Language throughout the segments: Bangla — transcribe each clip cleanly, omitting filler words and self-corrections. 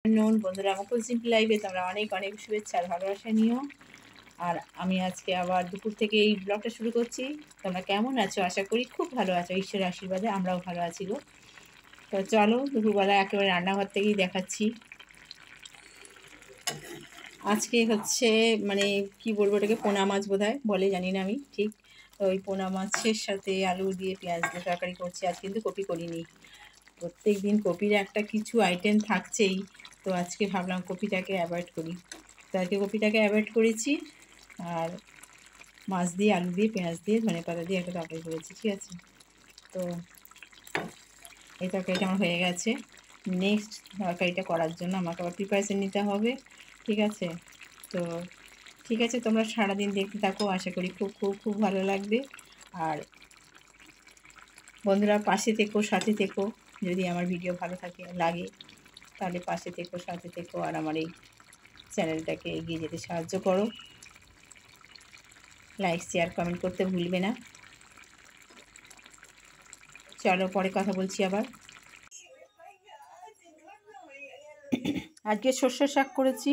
নুন বন্ধুরা, মুকুল সিম্পল লাইফে তোমরা অনেক অনেক শুভেচ্ছা আর ভালোবাসা নিও। আর আমি আজকে আবার দুপুর থেকে এই ব্লগটা শুরু করছি। তোমরা কেমন আছো? আশা করি খুব ভালো আছো, ঈশ্বরের আশীর্বাদে আমরাও ভালো আছি গো। তো চলো দুপুরবেলা একেবারে রান্নাঘর থেকেই দেখাচ্ছি। আজকে হচ্ছে মানে কি বলবো, এটাকে পোনা মাছ বোধহয় বলে, জানি না আমি ঠিক। তো ওই পোনা মাছের সাথে আলু দিয়ে পেঁয়াজ দিয়ে তরকারি করছি। আজ কিন্তু কপি করিনি। প্রত্যেক দিন কপির একটা কিছু আইটেম থাকছেই, তো আজকে ভাবলাম কপিটাকে অ্যাভয়েড করি। তো আজকে কপিটাকে অ্যাভয়েড করেছি আর মাছ দিয়ে আলু দিয়ে পেঁয়াজ দিয়ে ধনেপাতা দিয়ে একটা তরকারি করেছি, ঠিক আছে। তো এই তরকারিটা আমার হয়ে গেছে। নেক্সট তরকারিটা করার জন্য আমাকে আবার প্রিপারেশন নিতে হবে, ঠিক আছে। তো ঠিক আছে, তোমরা সারাদিন দেখতে থাকো, আশা করি খুব খুব খুব ভালো লাগবে। আর বন্ধুরা পাশে থেকো, সাথে থেকো। যদি আমার ভিডিও ভালো লাগে তাহলে পাশে থেকো, সাথে থেকো, আর আমার এই চ্যানেলটাকে এগিয়ে যেতে সাহায্য করো। লাইক শেয়ার কমেন্ট করতে ভুলবে না। চলো পরে কথা বলছি আবার। আজকে সর্ষের শাক করেছি।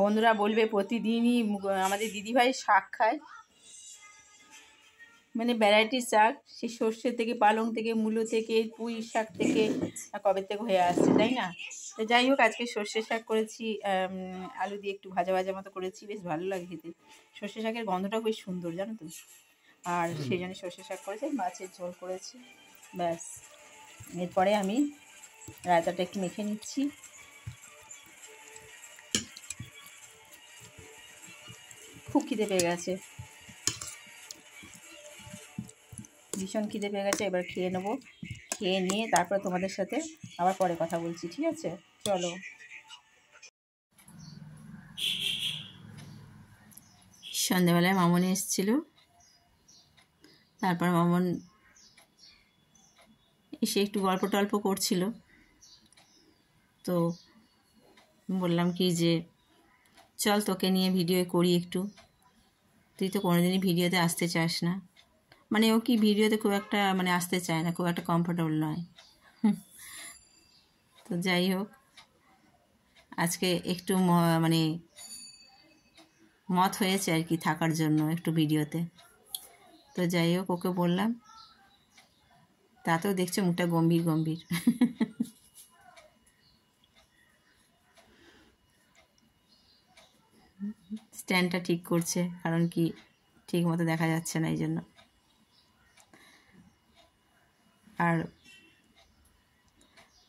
বন্ধুরা বলবে প্রতিদিনই আমাদের দিদিভাই শাক খায়, মানে ভ্যারাইটির শাক, সেই সর্ষে থেকে, পালং থেকে, মূলো থেকে, পুঁই শাক থেকে কবে থেকে হয়ে আসছে, তাই না। তো যাই হোক, আজকে সর্ষে শাক করেছি, আলু দিয়ে একটু ভাজা ভাজা মতো করেছি, বেশ ভালো লাগে খেতে। সর্ষে শাকের গন্ধটাও বেশ সুন্দর, জানো তো। আর সেই জন্য সর্ষে শাক করেছি, মাছের ঝোল করেছি, ব্যাস। এরপরে আমি রায়তাটা একটু মেখে নিচ্ছি। খুব খিদে পেয়ে গেছে, ভীষণ খিদে পেয়ে গেছে। এবার খেয়ে নেবো, খেয়ে নিয়ে তারপর তোমাদের সাথে আবার পরে কথা বলছি, ঠিক আছে। চলো। সন্ধ্যেবেলায় মামনি এসেছিল, তারপর মামন এসে একটু গল্প টল্প করছিল। তো বললাম কি যে চল তোকে নিয়ে ভিডিও করি একটু, তুই তো কোনোদিনই ভিডিওতে আসতে চাস না। মানে ও কি ভিডিওতে খুব একটা মানে আসতে চায় না, খুব একটা কমফোর্টেবল নয়। তো যাই হোক, আজকে একটু মানে মত হয়েছে আর কি থাকার জন্য একটু ভিডিওতে। তো যাই হোক, ওকে বললাম, তাতেও দেখছে মুখটা গম্ভীর গম্ভীর। স্ট্যান্ডটা ঠিক করছে, কারণ কি ঠিক মতো দেখা যাচ্ছে না, এই জন্য। আর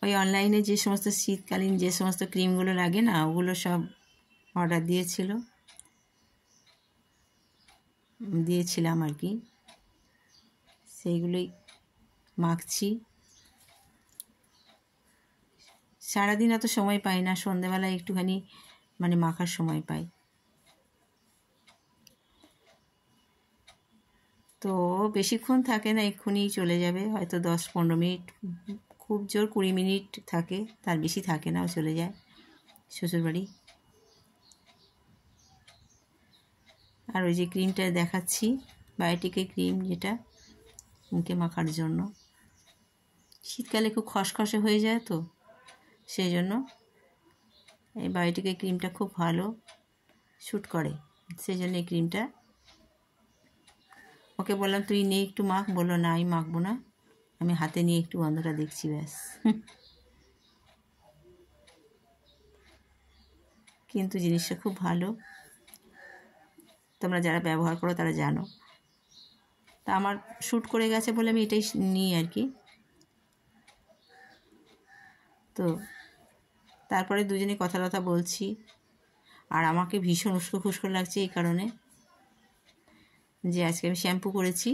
ওই অনলাইনে যে সমস্ত শীতকালীন যে সমস্ত ক্রিমগুলো লাগে না, ওগুলো সব অর্ডার দিয়েছিলাম আর কি, সেইগুলোই মাখছি। সারাদিন অত সময় পাই না, সন্ধেবেলায় একটুখানি মানে মাখার সময় পাই। তো বেশিক্ষণ থাকে না, এক্ষুনি চলে যাবে, হয়তো 10-15 মিনিট, খুব জোর 20 মিনিট থাকে, তার বেশি থাকে না, ও চলে যায় শ্বশুরবাড়ি। আর ওই যে ক্রিমটা দেখাচ্ছি, বায়োটিকের ক্রিম, যেটা মুখে মাখার জন্য। শীতকালে খুব খসখসে হয়ে যায়, তো সেই জন্য এই বায়োটিকের ক্রিমটা খুব ভালো শ্যুট করে, সেই জন্য এই ক্রিমটা ওকে বললাম তুই নে একটু মাখ, বললো না আমি মাখবো না, আমি হাতে নিয়ে একটু গন্ধটা দেখছি, ব্যাস। কিন্তু জিনিসটা খুব ভালো, তোমরা যারা ব্যবহার করো তারা জানো। তা আমার শ্যুট করে গেছে বলে আমি এটাই নিই আর কি। তো তারপরে দুজনে কথা বলছি, আর আমাকে ভীষণ উস্কো খুস্কো লাগছে এই কারণে যে আজকে আমি শ্যাম্পু করেছি,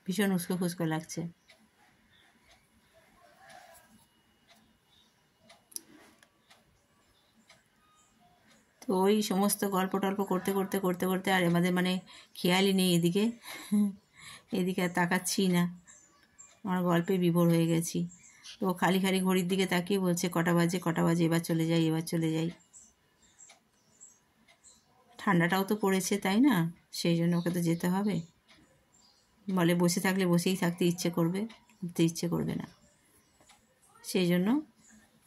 ভীষণ উস্কো খুস্কো লাগছে। তো ওই সমস্ত গল্প টল্প করতে করতে করতে করতে আর আমাদের মানে খেয়ালই নেই এদিকে আর তাকাচ্ছি না, আমার গল্পে বিভোর হয়ে গেছি। তো খালি খালি ঘড়ির দিকে তাকিয়ে বলছে কটা বাজে, এবার চলে যাই, এবার চলে যাই। ঠান্ডাটাও তো পড়েছে, তাই না, সেই জন্য ওকে তো যেতে হবে। বলে বসে থাকলে বসেই থাকতে ইচ্ছে করবে, উঠতে ইচ্ছে করবে না। সেই জন্য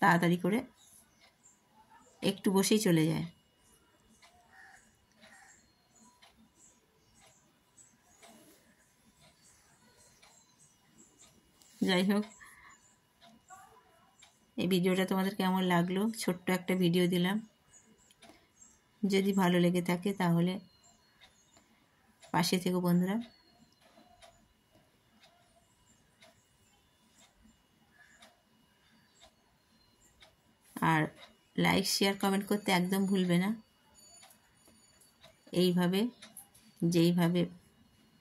তাড়াতাড়ি করে একটু বসেই চলে যায়। যাই হোক, এই ভিডিওটা তোমাদের কেমন লাগলো? ছোট্ট একটা ভিডিও দিলাম। যদি ভালো লেগে থাকে তাহলে পাশে থেকো বন্ধুরা। আর লাইক, শেয়ার, কমেন্ট করতে একদম ভুলবে না। এইভাবে যেইভাবে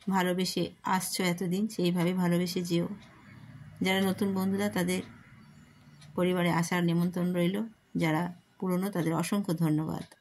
ভালোবেসে আসছো এতদিন, সেইভাবে ভালোবেসে যেও। যারা নতুন বন্ধুরা তাদের পরিবারে আসার নিমন্ত্রণ রইল, যারা পুরনো তাদের অসংখ্য ধন্যবাদ।